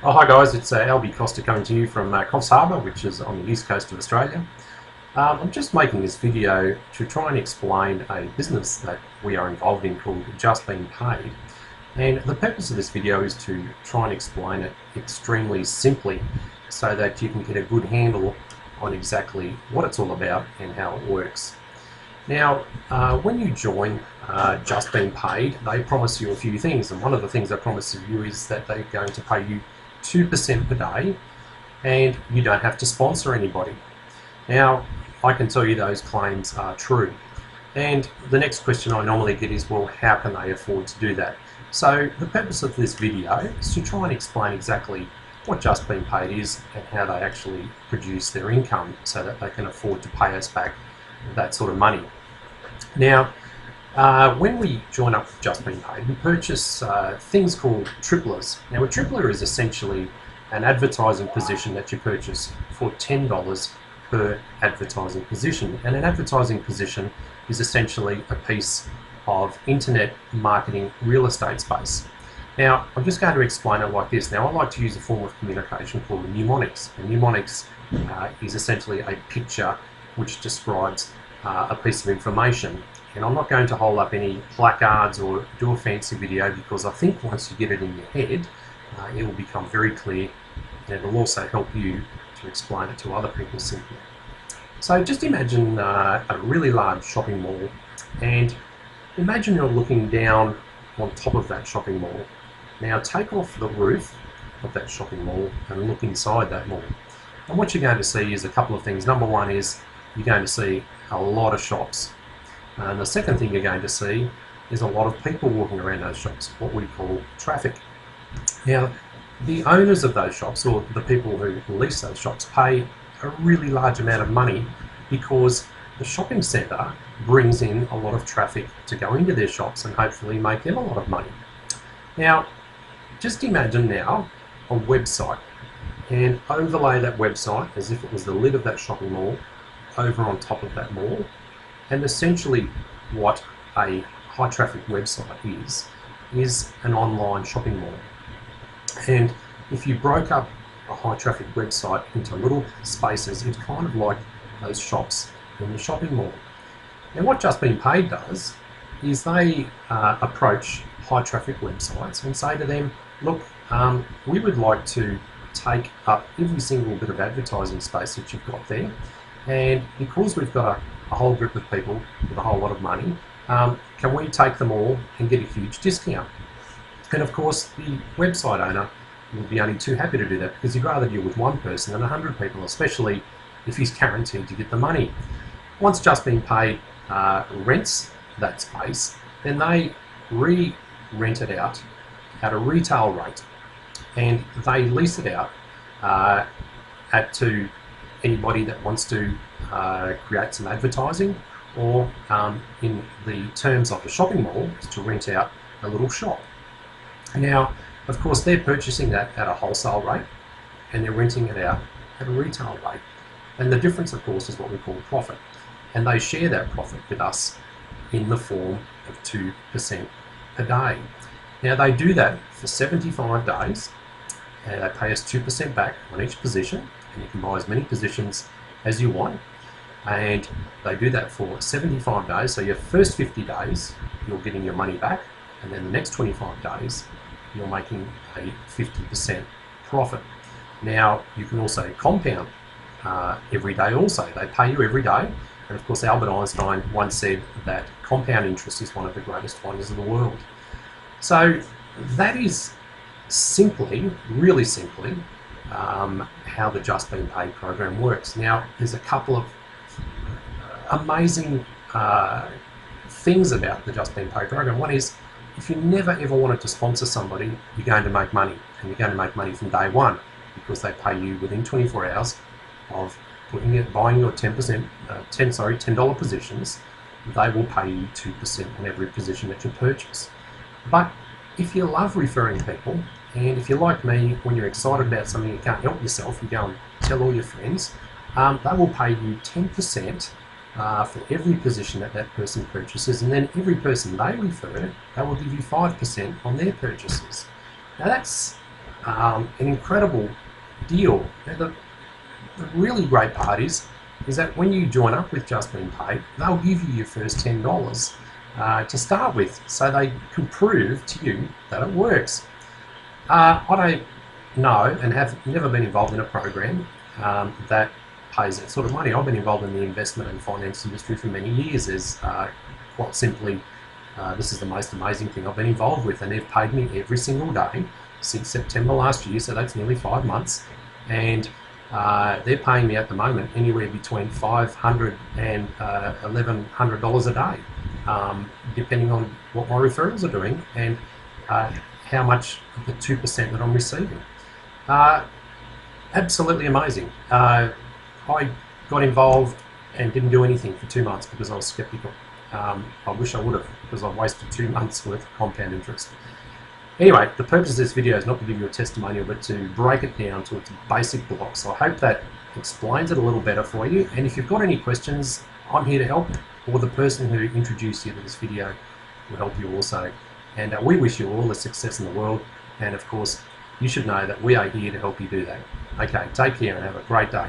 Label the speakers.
Speaker 1: Oh, hi guys, it's Albie Costa coming to you from Coffs Harbour, which is on the east coast of Australia. I'm just making this video to try and explain a business that we are involved in called Just Being Paid. And the purpose of this video is to try and explain it extremely simply so that you can get a good handle on exactly what it's all about and how it works. Now, when you join Just Being Paid, they promise you a few things, and one of the things they promise you is that they're going to pay you 2% per day, and you don't have to sponsor anybody. Now, I can tell you those claims are true. And the next question I normally get is, well, how can they afford to do that? So the purpose of this video is to try and explain exactly what Just Being Paid is and how they actually produce their income so that they can afford to pay us back that sort of money. Now, when we join up with Just Being Paid, we purchase things called tripplers. Now, a tripler is essentially an advertising position that you purchase for $10 per advertising position. And an advertising position is essentially a piece of internet marketing real estate space. Now, I'm just going to explain it like this. Now, I like to use a form of communication called mnemonics. And mnemonics is essentially a picture which describes a piece of information. And I'm not going to hold up any placards or do a fancy video, because I think once you get it in your head, it will become very clear, and it will also help you to explain it to other people simply. So just imagine a really large shopping mall, and imagine you're looking down on top of that shopping mall. Now take off the roof of that shopping mall and look inside that mall. And what you're going to see is a couple of things. Number one is you're going to see a lot of shops. And the second thing you're going to see is a lot of people walking around those shops, what we call traffic. Now, the owners of those shops, or the people who lease those shops, pay a really large amount of money because the shopping centre brings in a lot of traffic to go into their shops and hopefully make them a lot of money. Now, just imagine now a website, and overlay that website as if it was the lid of that shopping mall over on top of that mall. And essentially what a high traffic website is an online shopping mall. And if you broke up a high traffic website into little spaces, it's kind of like those shops in the shopping mall. Now what Just Being Paid does is they approach high traffic websites and say to them, look, we would like to take up every single bit of advertising space that you've got there, and because we've got a whole group of people with a whole lot of money, can we take them all and get a huge discount? And of course the website owner would be only too happy to do that, because he'd rather deal with one person than 100 people, especially if he's guaranteed to get the money. Once Just Being Paid rents that space, then they re-rent it out at a retail rate, and they lease it out to anybody that wants to create some advertising, or in the terms of the shopping mall, is to rent out a little shop. Now, of course, they're purchasing that at a wholesale rate and they're renting it out at a retail rate. And the difference, of course, is what we call profit. And they share that profit with us in the form of 2% per day. Now, they do that for 75 days. And they pay us 2% back on each position, and you can buy as many positions as you want. And they do that for 75 days. So your first 50 days, you're getting your money back, and then the next 25 days, you're making a 50% profit. Now, you can also compound every day also. They pay you every day. And of course, Albert Einstein once said that compound interest is one of the greatest wonders of the world. So that is simply, really simply, how the Just Being Paid program works. Now, there's a couple of amazing things about the Just Being Paid program. One is, if you never ever wanted to sponsor somebody, you're going to make money, and you're going to make money from day one, because they pay you within 24 hours of buying your $10 positions. They will pay you 2% on every position that you purchase. But if you love referring people, and if you're like me, when you're excited about something you can't help yourself, you go and tell all your friends, they will pay you 10% for every position that that person purchases, and then every person they refer, they will give you 5% on their purchases. Now that's an incredible deal. The really great part is that when you join up with Just Been Paid, they'll give you your first $10 to start with, so they can prove to you that it works. I don't know and have never been involved in a program that pays that sort of money. I've been involved in the investment and finance industry for many years. As quite simply, this is the most amazing thing I've been involved with, and they've paid me every single day since September last year, so that's nearly 5 months, and they're paying me at the moment anywhere between $500 and $1,100 a day, depending on what my referrals are doing and how much of the 2% that I'm receiving. Absolutely amazing. I got involved and didn't do anything for 2 months because I was skeptical. I wish I would have, because I've wasted 2 months worth of compound interest. Anyway, the purpose of this video is not to give you a testimonial, but to break it down to its basic blocks. So I hope that explains it a little better for you. And if you've got any questions, I'm here to help, or the person who introduced you to this video will help you also. And we wish you all the success in the world. And of course, you should know that we are here to help you do that. Okay, take care and have a great day.